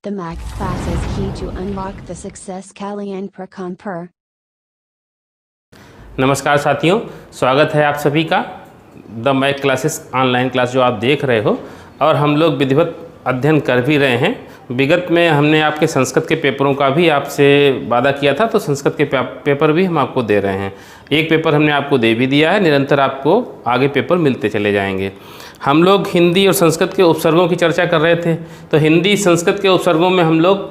The Mac class is key to unlock the success Kalyan Prakamper. नमस्कार साथियों, स्वागत है आप सभी का the Mac classes online class जो आप देख रहे हो। और हम लोग विधिवत अध्ययन कर भी रहे हैं। विगत में हमने आपके संस्कृत के पेपरों का भी आपसे वादा किया था, तो संस्कृत के पेपर भी हम आपको दे रहे हैं। एक पेपर हमने आपको दे भी दिया है, निरंतर आपको आगे पेपर मिलते चले जाएंगे। हम लोग हिंदी और संस्कृत के उपसर्गों की चर्चा कर रहे थे, तो हिंदी संस्कृत के उपसर्गों में हम लोग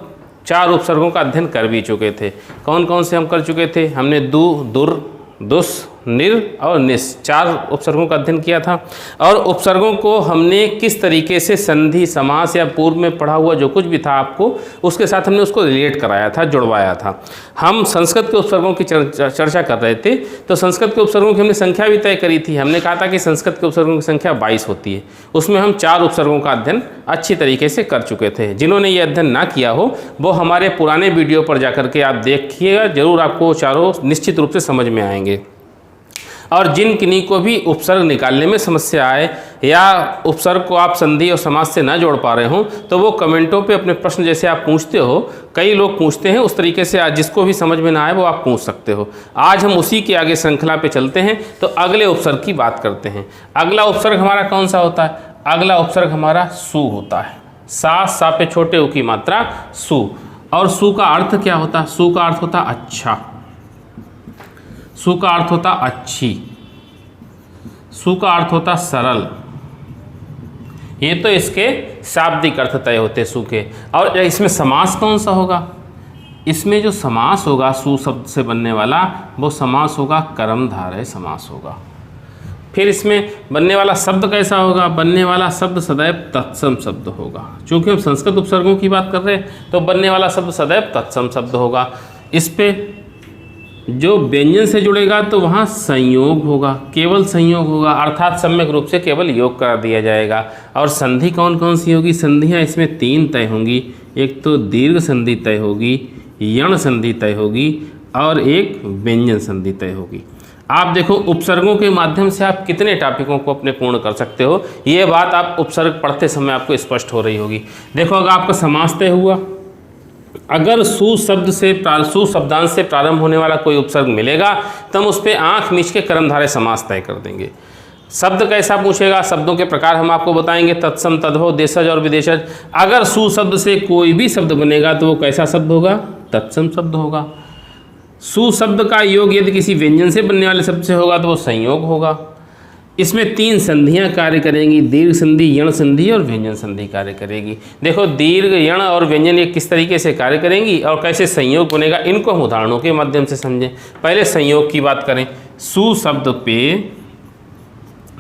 4 उपसर्गों का अध्ययन कर भी चुके थे। कौन कौन से हम कर चुके थे? हमने दु, दुर, दुस, निर और निस 4 उपसर्गों का अध्ययन किया था। और उपसर्गों को हमने किस तरीके से संधि, समास या पूर्व में पढ़ा हुआ जो कुछ भी था आपको, उसके साथ हमने उसको रिलेट कराया था, जुड़वाया था। हम संस्कृत के उपसर्गों की चर्चा कर रहे थे, तो संस्कृत के उपसर्गों की हमने संख्या भी तय करी थी। हमने कहा था कि संस्कृत के उपसर्गों की संख्या 22 होती है। उसमें हम 4 उपसर्गों का अध्ययन अच्छी तरीके से कर चुके थे। जिन्होंने ये अध्ययन ना किया हो वो हमारे पुराने वीडियो पर जाकर के आप देखिएगा, जरूर आपको चारों निश्चित रूप से समझ में आएंगे। और जिन किन्हीं को भी उपसर्ग निकालने में समस्या आए या उपसर्ग को आप संधि और समास से ना जोड़ पा रहे हो, तो वो कमेंटों पे अपने प्रश्न जैसे आप पूछते हो, कई लोग पूछते हैं, उस तरीके से आज जिसको भी समझ में ना आए वो आप पूछ सकते हो। आज हम उसी के आगे श्रृंखला पे चलते हैं, तो अगले उपसर्ग की बात करते हैं। अगला उपसर्ग हमारा कौन सा होता है? अगला उपसर्ग हमारा सु होता है। सा पे छोटे उ की मात्रा सु। और सु का अर्थ क्या होता है? सु का अर्थ होता अच्छा, सु का अर्थ होता अच्छी, सु का अर्थ होता सरल। ये तो इसके शाब्दिक अर्थ तय होते सु के। और इसमें समास कौन सा होगा? इसमें जो समास होगा सु शब्द से बनने वाला, वो समास होगा कर्मधारय समास होगा। फिर इसमें बनने वाला शब्द कैसा होगा? बनने वाला शब्द सदैव तत्सम शब्द होगा। चूँकि हम संस्कृत उपसर्गों की बात कर रहे हैं, तो बनने वाला शब्द सदैव तत्सम शब्द होगा। इस पे जो व्यंजन से जुड़ेगा तो वहाँ संयोग होगा, केवल संयोग होगा, अर्थात सम्यक रूप से केवल योग करा दिया जाएगा। और संधि कौन कौन सी होगी? संधियाँ इसमें 3 तय होंगी। एक तो दीर्घ संधि तय होगी, यण संधि तय होगी और एक व्यंजन संधि तय होगी। आप देखो उपसर्गों के माध्यम से आप कितने टॉपिकों को अपने पूर्ण कर सकते हो, ये बात आप उपसर्ग पढ़ते समय आपको स्पष्ट हो रही होगी। देखो, अगर आपका समास तय हुआ, अगर सु शब्दांश से प्रारंभ होने वाला कोई उपसर्ग मिलेगा तो हम उस पर आँख मीच के कर्मधारय समास तय कर देंगे। शब्द कैसा पूछेगा? शब्दों के प्रकार हम आपको बताएंगे, तत्सम, तद्भव, देशज और विदेशज। अगर सु शब्द से कोई भी शब्द बनेगा तो वो कैसा शब्द होगा? तत्सम शब्द होगा। सु शब्द का योग यदि किसी व्यंजन से बनने वाले शब्द से होगा तो वो संयोग होगा। इसमें 3 संधियां कार्य करेंगी, दीर्घ संधि, यण संधि और व्यंजन संधि कार्य करेगी। देखो, दीर्घ, यण और व्यंजन ये किस तरीके से कार्य करेंगी और कैसे संयोग बनेगा, इनको हम उदाहरणों के माध्यम से समझें। पहले संयोग की बात करें। सु शब्द पे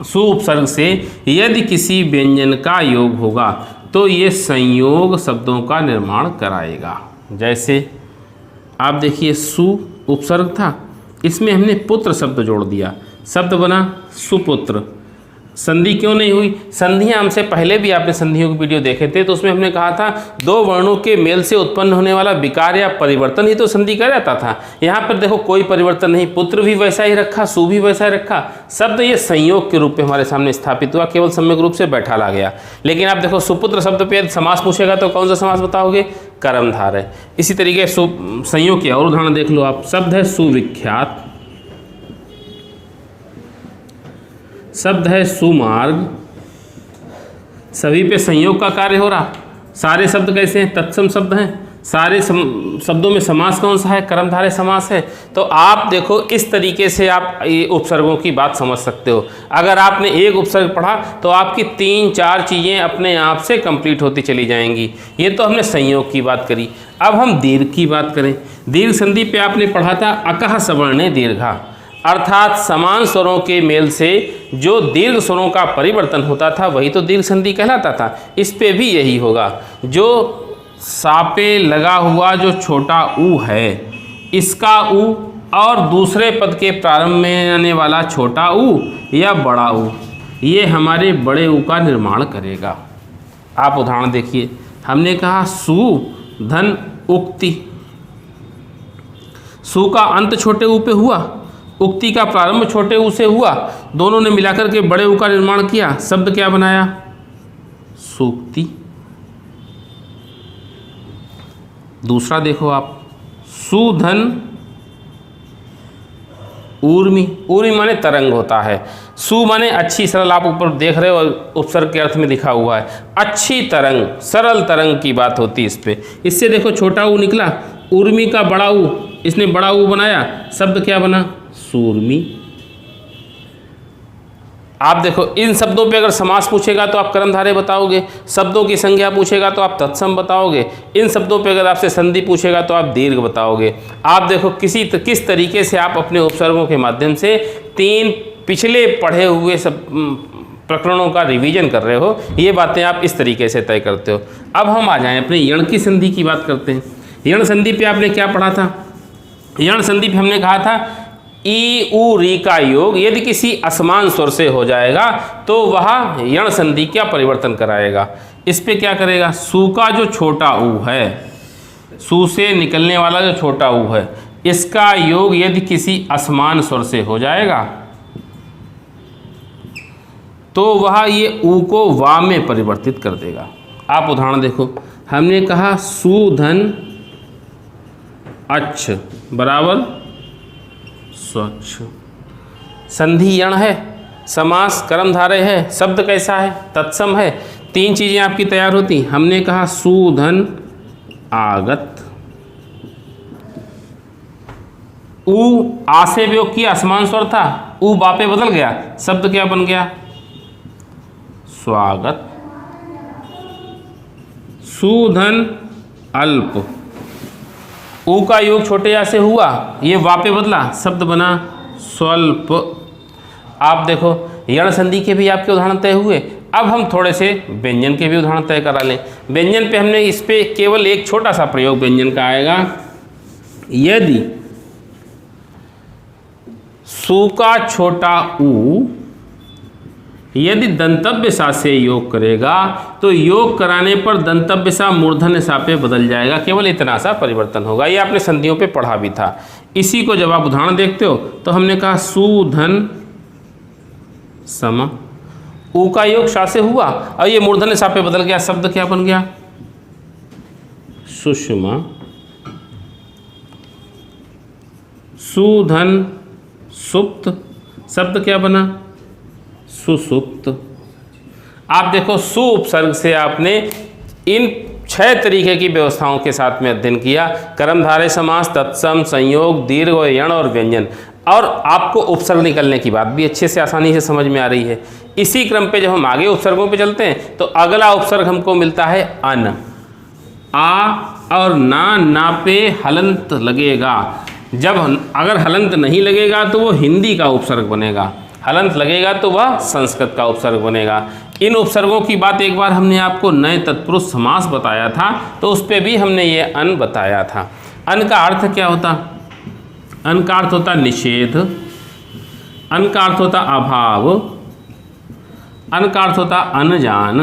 सु उपसर्ग से यदि किसी व्यंजन का योग होगा तो ये संयोग शब्दों का निर्माण कराएगा। जैसे आप देखिए, सु उपसर्ग था, इसमें हमने पुत्र शब्द जोड़ दिया, शब्द बना सुपुत्र। संधि क्यों नहीं हुई? संधियां हमसे पहले भी आपने संधियों के वीडियो देखे थे, तो उसमें हमने कहा था 2 वर्णों के मेल से उत्पन्न होने वाला विकार या परिवर्तन ही तो संधि कहलाता था। यहाँ पर देखो कोई परिवर्तन नहीं, पुत्र भी वैसा ही रखा, सु भी वैसा ही रखा। शब्द ये संयोग के रूप में हमारे सामने स्थापित हुआ, केवल सम्यक रूप से बैठा ला गया। लेकिन आप देखो, सुपुत्र शब्द पे समास पूछेगा तो कौन सा समास बताओगे? कर्मधारय। इसी तरीके संयोग की और उदाहरण देख लो आप। शब्द है सुविख्यात, शब्द है सुमार्ग। सभी पे संयोग का कार्य हो रहा। सारे शब्द कैसे हैं? तत्सम शब्द हैं। सारे शब्दों में समास कौन सा है? कर्मधारय समास है। तो आप देखो, इस तरीके से आप ये उपसर्गों की बात समझ सकते हो। अगर आपने एक उपसर्ग पढ़ा तो आपकी 3-4 चीज़ें अपने आप से कंप्लीट होती चली जाएंगी। ये तो हमने संयोग की बात करी। अब हम दीर्घ की बात करें। दीर्घ संधि पे आपने पढ़ा था अकह सवर्णे दीर्घा, अर्थात समान स्वरों के मेल से जो दीर्घ स्वरों का परिवर्तन होता था वही तो दीर्घ संधि कहलाता था। इस पे भी यही होगा। जो सापे लगा हुआ जो छोटा ऊ है, इसका ऊ और दूसरे पद के प्रारंभ में आने वाला छोटा ऊ या बड़ा ऊ, ये हमारे बड़े ऊ का निर्माण करेगा। आप उदाहरण देखिए। हमने कहा सु धन उक्ति। सु का अंत छोटे ऊ पे हुआ, उक्ति का प्रारंभ छोटे ऊ से हुआ, दोनों ने मिलाकर के बड़े ऊ का निर्माण किया। शब्द क्या बनाया? सूक्ति। दूसरा देखो आप, सुधन ऊर्मी। ऊर्मी माने तरंग होता है। सु माने अच्छी सरल, आप ऊपर देख रहे हो उपसर्ग के अर्थ में लिखा हुआ है, अच्छी तरंग, सरल तरंग की बात होती है इस पे। इससे देखो छोटा ऊ निकला, ऊर्मी का बड़ा ऊ, इसने बड़ा ऊ बनाया, शब्द क्या बना, सूर्मी। आप देखो इन शब्दों पे अगर समास पूछेगा तो आप कर्मधारय बताओगे, शब्दों की संज्ञा पूछेगा तो आप तत्सम बताओगे, इन शब्दों पे अगर आपसे संधि पूछेगा तो आप दीर्घ बताओगे। आप देखो किस तरीके से आप अपने उपसर्गों के माध्यम से 3 पिछले पढ़े हुए सब प्रकरणों का रिवीजन कर रहे हो, ये बातें आप इस तरीके से तय करते हो। अब हम आ जाएं अपने यण की संधि की बात करते हैं। यण संधि पे आपने क्या पढ़ा था, यण संधि पे हमने कहा था ई उ री का योग यदि किसी असमान स्वर से हो जाएगा तो वह यण संधि क्या परिवर्तन कराएगा। इस पे क्या करेगा, सु का जो छोटा ऊ है, सु से निकलने वाला जो छोटा ऊ है, इसका योग यदि किसी असमान स्वर से हो जाएगा तो वह ये ऊ को वा में परिवर्तित कर देगा। आप उदाहरण देखो, हमने कहा सुधन अच्छ बराबर स्वच्छ। संधि यण है, समास कर्मधारय है, शब्द कैसा है, तत्सम है, 3 चीज़ें आपकी तैयार होती। हमने कहा सुधन आगत, ऊ आ से वियोग किया, असमान स्वर था, ऊ बा पे बदल गया, शब्द क्या बन गया, स्वागत। सुधन अल्प, ऊ का योग छोटे या से हुआ, ये वा पे बदला, शब्द बना स्वल्प। आप देखो यण संधि के भी आपके उदाहरण तय हुए। अब हम थोड़े से व्यंजन के भी उदाहरण तय करा लें। व्यंजन पे हमने इस पे केवल एक छोटा सा प्रयोग व्यंजन का आएगा, यदि सु का छोटा ऊ यदि दंतव्य सा से योग करेगा तो योग कराने पर दंतव्य सा मूर्धन्य सा पे बदल जाएगा, केवल इतना सा परिवर्तन होगा। ये आपने संधियों पे पढ़ा भी था। इसी को जब आप उदाहरण देखते हो तो हमने कहा सुधन सम, ऊ का योग सा से हुआ और ये मूर्धन्य सा पे बदल गया, शब्द क्या बन गया, सुषमा। सुधन सुप्त, शब्द क्या बना, सुसुप्त। आप देखो सु उपसर्ग से आपने इन 6 तरीके की व्यवस्थाओं के साथ में अध्ययन किया, कर्मधारय समास, तत्सम, संयोग, दीर्घ, यण और व्यंजन। और आपको उपसर्ग निकलने की बात भी अच्छे से आसानी से समझ में आ रही है। इसी क्रम पे जब हम आगे उपसर्गों पे चलते हैं तो अगला उपसर्ग हमको मिलता है अन। आ और ना पे हलंत लगेगा। जब अगर हलंत नहीं लगेगा तो वो हिंदी का उपसर्ग बनेगा, हलंत लगेगा तो वह संस्कृत का उपसर्ग बनेगा। इन उपसर्गों की बात एक बार हमने आपको नए तत्पुरुष समास बताया था, तो उस पर भी हमने ये अन बताया था। अन का अर्थ क्या होता, अन का अर्थ होता निषेध, अन का अर्थ होता अभाव, अन का अर्थ होता अनजान।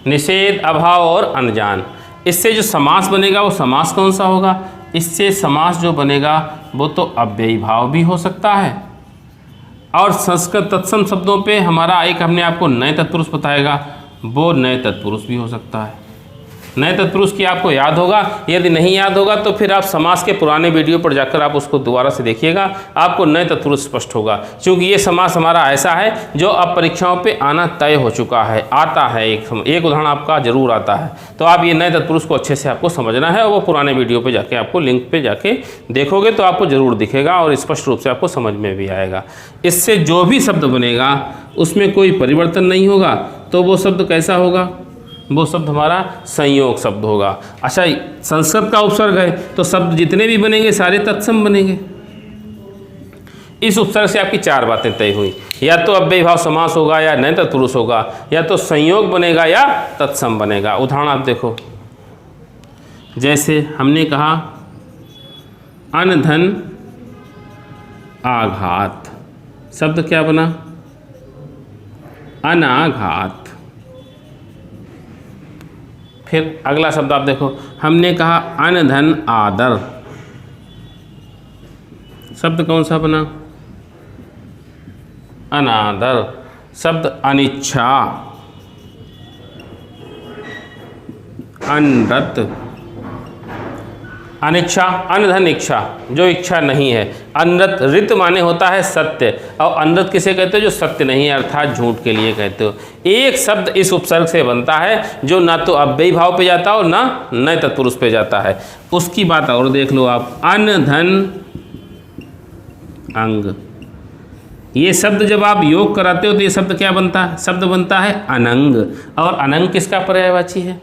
निषेध, अभाव और अनजान। इससे जो समास बनेगा वो समास कौन सा होगा, इससे समास जो बनेगा वो तो अव्ययी भाव भी हो सकता है। और संस्कृत तत्सम शब्दों पे हमारा एक हमने आपको नए तत्पुरुष बताएगा, वो नए तत्पुरुष भी हो सकता है। नए तत्पुरुष की आपको याद होगा, यदि नहीं याद होगा तो फिर आप समास के पुराने वीडियो पर जाकर आप उसको दोबारा से देखिएगा, आपको नए तत्पुरुष स्पष्ट होगा। क्योंकि ये समास हमारा ऐसा है जो अब परीक्षाओं पे आना तय हो चुका है, आता है, एक उदाहरण आपका जरूर आता है। तो आप ये नए तत्पुरुष को अच्छे से आपको समझना है और वो पुराने वीडियो पर जाके आपको लिंक पर जाके देखोगे तो आपको ज़रूर दिखेगा और स्पष्ट रूप से आपको समझ में भी आएगा। इससे जो भी शब्द बनेगा उसमें कोई परिवर्तन नहीं होगा, तो वो शब्द कैसा होगा, वो शब्द हमारा संयोग शब्द होगा। अच्छा, संस्कृत का उपसर्ग है तो शब्द जितने भी बनेंगे सारे तत्सम बनेंगे। इस उपसर्ग से आपकी 4 बातें तय हुई, या तो अव्ययी भाव समास होगा, या नए तत्पुरुष होगा, या तो संयोग बनेगा, या तत्सम बनेगा। उदाहरण आप देखो, जैसे हमने कहा अनधन आघात, शब्द क्या बना, अनाघात। फिर अगला शब्द आप देखो, हमने कहा अनधन आदर, शब्द कौन सा बना, अनादर। शब्द अनिच्छा, अनरत, अनिच्छा, अनधन इच्छा, जो इच्छा नहीं है। अनृत, रित माने होता है सत्य, और अनृत किसे कहते हो? जो सत्य नहीं है, अर्थात झूठ के लिए कहते हो। एक शब्द इस उपसर्ग से बनता है जो ना तो अव्ययी भाव पे जाता हो ना नए तत्पुरुष पे जाता है। उसकी बात और देख लो आप, अनधन अंग, ये शब्द जब आप योग कराते हो तो ये शब्द क्या बनता है? शब्द बनता है अनंग। और अनंग किसका पर्यायवाची है?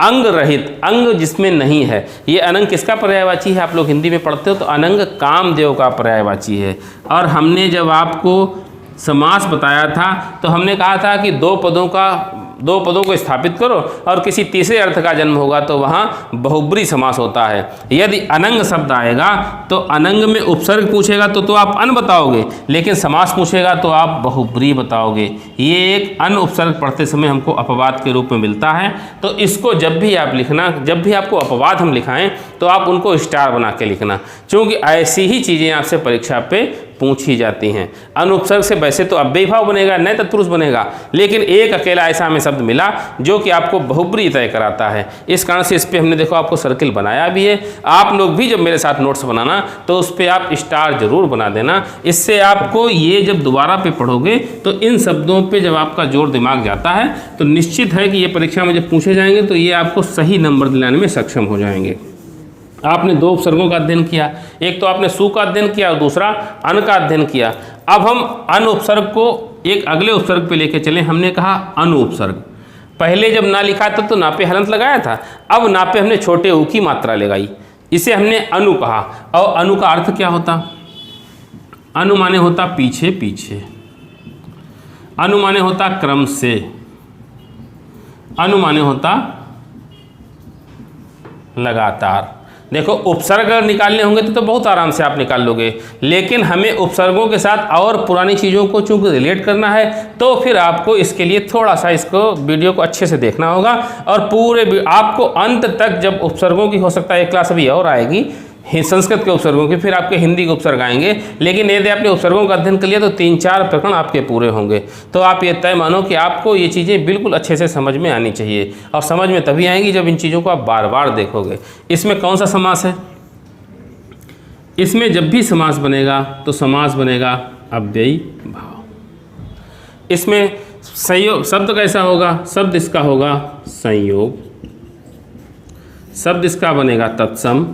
अंग रहित, अंग जिसमें नहीं है। ये अनंग किसका पर्यायवाची है? आप लोग हिंदी में पढ़ते हो तो अनंग कामदेव का पर्यायवाची है। और हमने जब आपको समास बताया था तो हमने कहा था कि दो पदों को स्थापित करो और किसी तीसरे अर्थ का जन्म होगा तो वहाँ बहुब्री समास होता है। यदि अनंग शब्द आएगा तो अनंग में उपसर्ग पूछेगा तो आप अन बताओगे, लेकिन समास पूछेगा तो आप बहुब्री बताओगे। ये एक अन उपसर्ग पढ़ते समय हमको अपवाद के रूप में मिलता है। तो इसको जब भी आप लिखना, जब भी आपको अपवाद हम लिखाएं तो आप उनको स्टार बना के लिखना, क्योंकि ऐसी ही चीज़ें आपसे परीक्षा पे पूछी जाती हैं। अनुपसर्ग से वैसे तो अव्ययी भाव बनेगा, नए तत्पुरुष बनेगा, लेकिन एक अकेला ऐसा हमें शब्द मिला जो कि आपको बहुब्री तय कराता है। इस कारण से इस पर हमने देखो आपको सर्किल बनाया भी है। आप लोग भी जब मेरे साथ नोट्स बनाना तो उस पर आप स्टार जरूर बना देना। इससे आपको ये जब दोबारा पे पढ़ोगे तो इन शब्दों पे जब आपका जोर दिमाग जाता है तो निश्चित है कि ये परीक्षा में जब पूछे जाएंगे तो ये आपको सही नंबर दिलाने में सक्षम हो जाएंगे। आपने दो उपसर्गों का अध्ययन किया, एक तो आपने सु का अध्ययन किया और दूसरा अन का अध्ययन किया। अब हम अन उपसर्ग को एक अगले उपसर्ग पे लेके चले। हमने कहा अनु उपसर्ग। पहले जब ना लिखा था तो ना पे हलंत लगाया था, अब ना पे हमने छोटे ऊ की मात्रा लगाई, इसे हमने अनु कहा। और अनु का अर्थ क्या होता? अनु माने होता पीछे पीछे, अनु माने होता क्रम से, अनु माने होता लगातार। देखो उपसर्ग अगर निकालने होंगे तो बहुत आराम से आप निकाल लोगे, लेकिन हमें उपसर्गों के साथ और पुरानी चीज़ों को चूंकि रिलेट करना है तो फिर आपको इसके लिए थोड़ा सा इसको वीडियो को अच्छे से देखना होगा। और पूरे आपको अंत तक, जब उपसर्गों की हो सकता है एक क्लास अभी और आएगी संस्कृत के उपसर्गों की, फिर आपके हिंदी के उपसर्ग आएंगे, लेकिन यदि आपने उपसर्गों का अध्ययन कर लिया तो 3-4 प्रकरण आपके पूरे होंगे। तो आप ये तय मानो कि आपको ये चीज़ें बिल्कुल अच्छे से समझ में आनी चाहिए, और समझ में तभी आएंगी जब इन चीज़ों को आप बार बार देखोगे। इसमें कौन सा समास है? इसमें जब भी समास बनेगा तो समास बनेगा अव्ययी भाव। इसमें संयोग शब्द कैसा होगा? शब्द इसका होगा संयोग, शब्द इसका बनेगा तत्सम।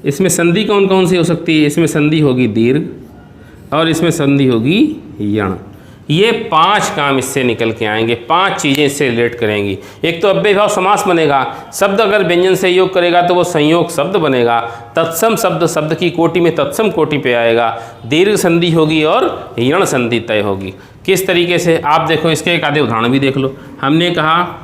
इसमें संधि कौन कौन सी हो सकती है? इसमें संधि होगी दीर्घ और इसमें संधि होगी यण। ये 5 काम इससे निकल के आएंगे, 5 चीज़ें इससे रिलेट करेंगी। एक तो अव्ययी भाव समास बनेगा, शब्द अगर व्यंजन से योग करेगा तो वो संयोग शब्द बनेगा। तत्सम शब्द शब्द की कोटि में तत्सम कोटि पे आएगा। दीर्घ संधि होगी और यण संधि तय होगी। किस तरीके से? आप देखो, इसके एक आधे उदाहरण भी देख लो। हमने कहा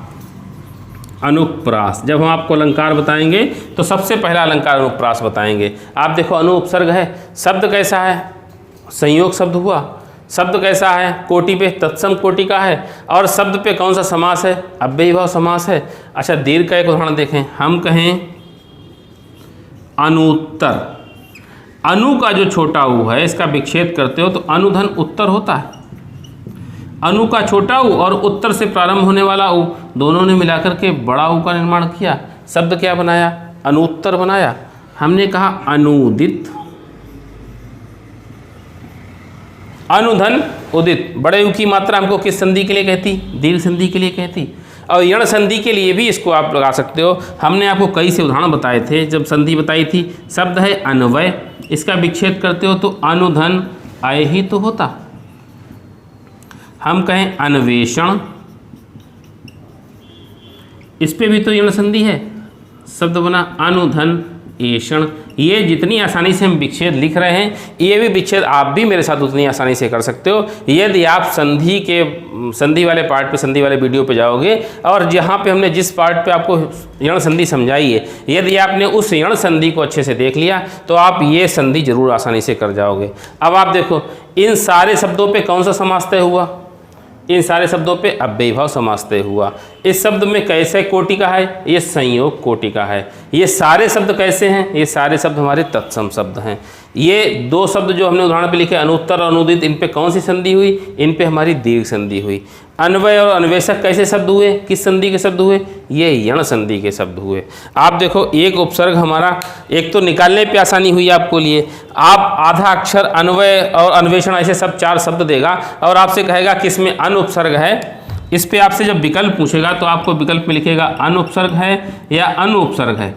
अनुप्रास। जब हम आपको अलंकार बताएंगे तो सबसे पहला अलंकार अनुप्रास बताएंगे। आप देखो अनु उपसर्ग है, शब्द कैसा है? संयोग शब्द हुआ। शब्द कैसा है? कोटि पे तत्सम कोटि का है। और शब्द पे कौन सा समास है? अव्ययी भाव समास है। अच्छा, दीर्घ का एक उदाहरण देखें। हम कहें अनुत्तर। अनु का जो छोटा ऊ है इसका विच्छेद करते हो तो अनुधन उत्तर होता है। अनु का छोटा ऊ और उत्तर से प्रारंभ होने वाला ऊ, दोनों ने मिलाकर के बड़ा ऊ का निर्माण किया। शब्द क्या बनाया? अनुत्तर बनाया। हमने कहा अनुदित। अनुधन उदित। बड़े ऊ की मात्रा हमको किस संधि के लिए कहती? दीर्घ संधि के लिए कहती। और यण संधि के लिए भी इसको आप लगा सकते हो। हमने आपको कई से उदाहरण बताए थे जब संधि बताई थी। शब्द है अन्वय, इसका विच्छेद करते हो तो अनुधन आय ही तो होता। हम कहें अन्वेषण, इस पे भी तो यण संधि है, शब्द बना अनुधन एषण। ये जितनी आसानी से हम विच्छेद लिख रहे हैं, ये भी विच्छेद आप भी मेरे साथ उतनी आसानी से कर सकते हो यदि आप संधि वाले पार्ट पे, संधि वाले वीडियो पे जाओगे और जहाँ पे हमने जिस पार्ट पे आपको यण संधि समझाई है, यदि आपने उस यण संधि को अच्छे से देख लिया तो आप ये संधि जरूर आसानी से कर जाओगे। अब आप देखो, इन सारे शब्दों पे कौन सा समास तय हुआ? इन सारे शब्दों पे अव्ययी भाव समास तय हुआ। इस शब्द में कैसे कोटि का है? ये संयोग कोटि का है। ये सारे शब्द कैसे हैं? ये सारे शब्द हमारे तत्सम शब्द हैं। ये दो शब्द जो हमने उदाहरण पे लिखे अनुत्तर और अनुदित, इन पे कौन सी संधि हुई? इन पे हमारी दीर्घ संधि हुई। अन्वय और अन्वेषक कैसे शब्द हुए? किस संधि के शब्द हुए? ये यण संधि के शब्द हुए। आप देखो एक उपसर्ग हमारा, एक तो निकालने पे आसानी हुई आपको लिए, आप आधा अक्षर अन्वय और अन्वेषण ऐसे सब 4 शब्द देगा और आपसे कहेगा कि इसमें अन उपसर्ग है। इस पे आपसे जब विकल्प पूछेगा तो आपको विकल्प में लिखेगा अन उपसर्ग है या अनु उपसर्ग है।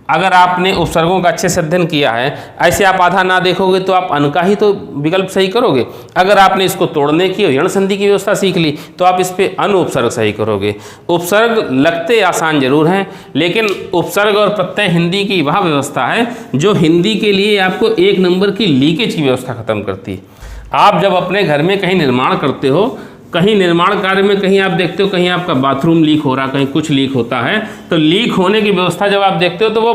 अगर आपने उपसर्गों का अच्छे से अध्ययन किया है, ऐसे आप आधा ना देखोगे तो आप अन का ही तो विकल्प सही करोगे। अगर आपने इसको तोड़ने की और यण संधि की व्यवस्था सीख ली तो आप इस पे अनु उपसर्ग सही करोगे। उपसर्ग लगते आसान जरूर हैं, लेकिन उपसर्ग और प्रत्यय हिंदी की वह व्यवस्था है जो हिंदी के लिए आपको 1 नंबर की लीकेज की व्यवस्था खत्म करती है। आप जब अपने घर में कहीं निर्माण करते हो, कहीं निर्माण कार्य में कहीं आप देखते हो कहीं आपका बाथरूम लीक हो रहा, कहीं कुछ लीक होता है, तो लीक होने की व्यवस्था जब आप देखते हो तो वो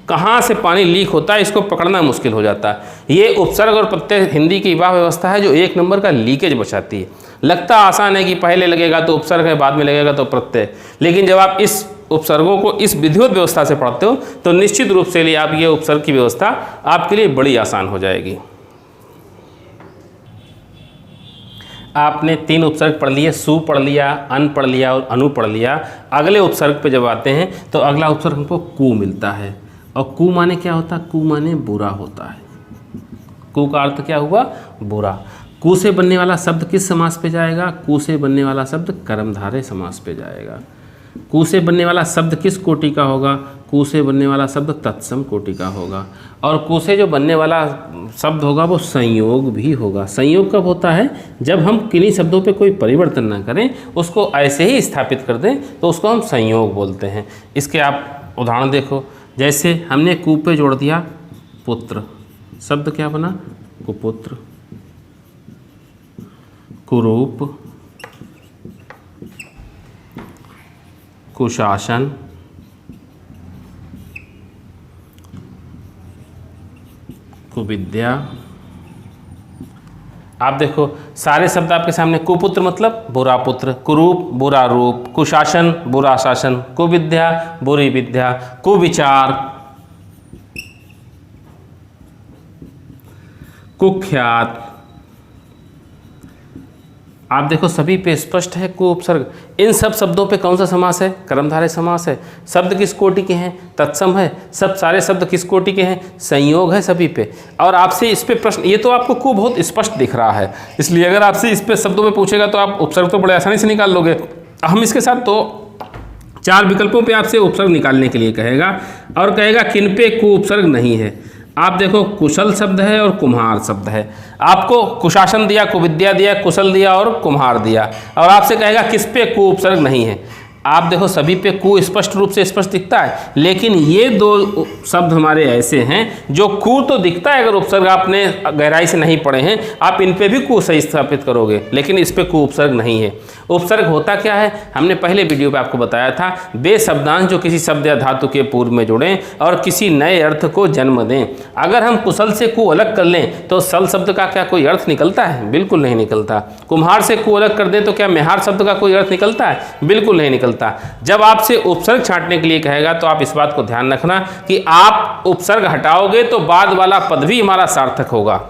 कहाँ से पानी लीक होता है इसको पकड़ना मुश्किल हो जाता है। ये उपसर्ग और प्रत्यय हिंदी की वह व्यवस्था है जो 1 नंबर का लीकेज बचाती है। लगता आसान है कि पहले लगेगा तो उपसर्ग है, बाद में लगेगा तो प्रत्यय, लेकिन जब आप इस उपसर्गों को इस विधिवत व्यवस्था से पढ़ते हो तो निश्चित रूप से आप ये उपसर्ग की व्यवस्था आपके लिए बड़ी आसान हो जाएगी। आपने 3 उपसर्ग पढ़ लिए, सु पढ़ लिया, अन पढ़ लिया और अनु पढ़ लिया। अगले उपसर्ग पे जब आते हैं तो अगला उपसर्ग हमको कु मिलता है। और कु माने क्या होता है? कु माने बुरा होता है। कु का अर्थ क्या हुआ? बुरा। कु से बनने वाला शब्द किस समास पे जाएगा? कु से बनने वाला शब्द कर्मधारय समास पे जाएगा। कु से बनने वाला शब्द किस कोटि का होगा? कु से बनने वाला शब्द तत्सम कोटि का होगा। और कु से जो बनने वाला शब्द होगा वो संयोग भी होगा। संयोग कब होता है? जब हम किन्हीं शब्दों पे कोई परिवर्तन ना करें, उसको ऐसे ही स्थापित कर दें तो उसको हम संयोग बोलते हैं। इसके आप उदाहरण देखो, जैसे हमने कु पे जोड़ दिया पुत्र, शब्द क्या बना? कुपुत्र, कुरूप, कुशासन, कुविद्या। आप देखो सारे शब्द आपके सामने। कुपुत्र मतलब बुरा पुत्र, कुरूप बुरा रूप, कुशासन बुरा शासन, कुविद्या बुरी विद्या, कुविचार, कुख्यात। आप देखो सभी पे स्पष्ट है कु उपसर्ग। इन सब शब्दों पे कौन सा समास है? कर्मधारय समास है। शब्द किस कोटि के हैं? तत्सम है। सब सारे शब्द किस कोटि के हैं? संयोग है सभी पे। और आपसे इस पे प्रश्न, ये तो आपको कु बहुत स्पष्ट दिख रहा है, इसलिए अगर आपसे इस पे शब्दों में पूछेगा तो आप उपसर्ग तो बड़े आसानी से निकाल लोगे। हम इसके साथ तो 4 विकल्पों पे आपसे उपसर्ग निकालने के लिए कहेगा और कहेगा किन पे कु उपसर्ग नहीं है। आप देखो कुशल शब्द है और कुम्हार शब्द है। आपको कुशासन दिया, कुविद्या दिया, कुशल दिया और कुम्हार दिया, और आपसे कहेगा किस पे कु उपसर्ग नहीं है। आप देखो सभी पे कु स्पष्ट रूप से स्पष्ट दिखता है, लेकिन ये 2 शब्द हमारे ऐसे हैं जो कु तो दिखता है, अगर उपसर्ग आपने गहराई से नहीं पढ़े हैं आप इन पे भी कु सही स्थापित करोगे, लेकिन इस पे कु उपसर्ग नहीं है। उपसर्ग होता क्या है? हमने पहले वीडियो पे आपको बताया था, वे शब्दांश जो किसी शब्द या धातु के पूर्व में जुड़ें और किसी नए अर्थ को जन्म दें। अगर हम कुशल से कु अलग कर लें तो सल शब्द का क्या कोई अर्थ निकलता है? बिल्कुल नहीं निकलता। कुम्हार से कु अलग कर दें तो क्या मेहार शब्द का कोई अर्थ निकलता है? बिल्कुल नहीं निकलता। जब आपसे उपसर्ग छांटने के लिए कहेगा तो आप इस बात को ध्यान रखना कि आप उपसर्ग हटाओगे तो बाद वाला पद भी हमारा सार्थक होगा।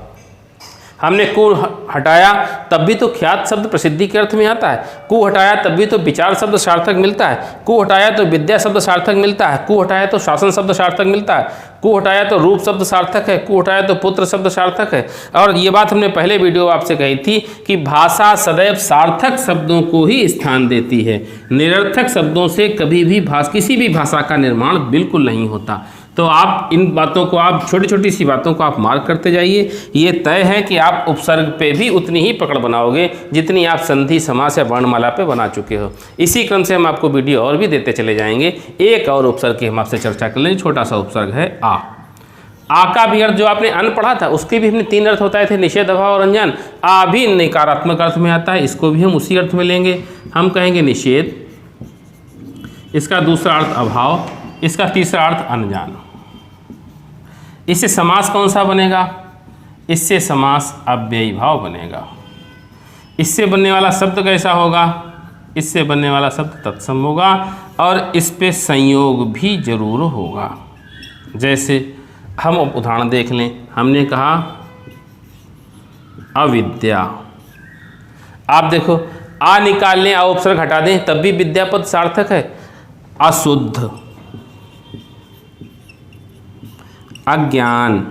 हमने कु हटाया तब भी तो ख्यात शब्द प्रसिद्धि के अर्थ में आता है, कु हटाया तब भी तो विचार शब्द सार्थक मिलता है, कु हटाया तो विद्या शब्द सार्थक मिलता है, कु हटाया तो शासन शब्द सार्थक मिलता है, कु हटाया तो रूप शब्द सार्थक है, कु हटाया तो पुत्र शब्द सार्थक है। और ये बात हमने पहले वीडियो आपसे कही थी कि भाषा सदैव सार्थक शब्दों को ही स्थान देती है। निरर्थक शब्दों से कभी भी किसी भी भाषा का निर्माण बिल्कुल नहीं होता। तो आप इन बातों को, आप छोटी छोटी सी बातों को आप मार्क करते जाइए। ये तय है कि आप उपसर्ग पे भी उतनी ही पकड़ बनाओगे जितनी आप संधि समास या वर्णमाला पे बना चुके हो। इसी क्रम से हम आपको वीडियो और भी देते चले जाएंगे। एक और उपसर्ग की हम आपसे चर्चा कर लेंगे, छोटा सा उपसर्ग है आ। आ का भी अर्थ जो आपने अन पढ़ा था उसके भी हमने 3 अर्थ होता थे, निषेध, अभाव और अनजान। आ भी नकारात्मक अर्थ में आता है, इसको भी हम उसी अर्थ में लेंगे। हम कहेंगे निषेध, इसका दूसरा अर्थ अभाव, इसका तीसरा अर्थ अनजान। इससे समास कौन सा बनेगा? इससे समास अव्ययी भाव बनेगा। इससे बनने वाला शब्द कैसा होगा? इससे बनने वाला शब्द तत्सम होगा और इस पे संयोग भी जरूर होगा। जैसे हम उदाहरण देख लें। हमने कहा अविद्या, आप देखो आ निकाल लें, आ उपसर्ग हटा दें तब भी विद्यापद सार्थक है। अशुद्ध, अज्ञान,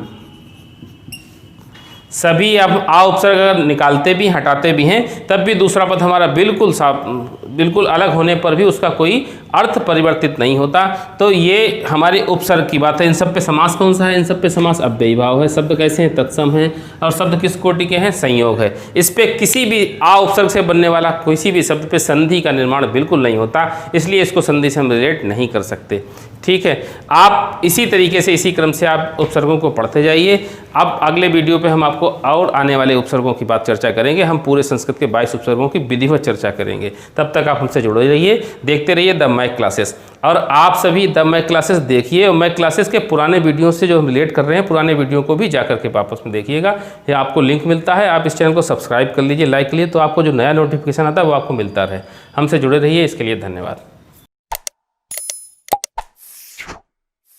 सभी अब आ उपसर्ग अगर निकालते भी हटाते भी हैं तब भी दूसरा पद हमारा बिल्कुल अलग होने पर भी उसका कोई अर्थ परिवर्तित नहीं होता। तो ये हमारे उपसर्ग की बात है। इन सब पे समास कौन सा है? इन सब पे समास अव्ययी भाव है। शब्द कैसे हैं? तत्सम हैं। और शब्द किस कोटि के हैं? संयोग है। इस पे किसी भी आ उपसर्ग से बनने वाला किसी भी शब्द पे संधि का निर्माण बिल्कुल नहीं होता, इसलिए इसको संधि से हम रिलेट नहीं कर सकते। ठीक है, आप इसी तरीके से इसी क्रम से आप उपसर्गों को पढ़ते जाइए। अब अगले वीडियो पे हम आपको और आने वाले उपसर्गों की बात चर्चा करेंगे। हम पूरे संस्कृत के 22 उपसर्गों की विधिवत चर्चा करेंगे। तब तक आप हमसे जुड़े रहिए, देखते रहिए द मैक क्लासेस। और आप सभी द मैक क्लासेस देखिए और मैक क्लासेस के पुराने वीडियो से जो हम रिलेट कर रहे हैं, पुराने वीडियो को भी जाकर के वापस में देखिएगा। ये आपको लिंक मिलता है, आप इस चैनल को सब्सक्राइब कर लीजिए, लाइक कर लीजिए, तो आपको जो नया नोटिफिकेशन आता है वो आपको मिलता रहे। हमसे जुड़े रहिए, इसके लिए धन्यवाद।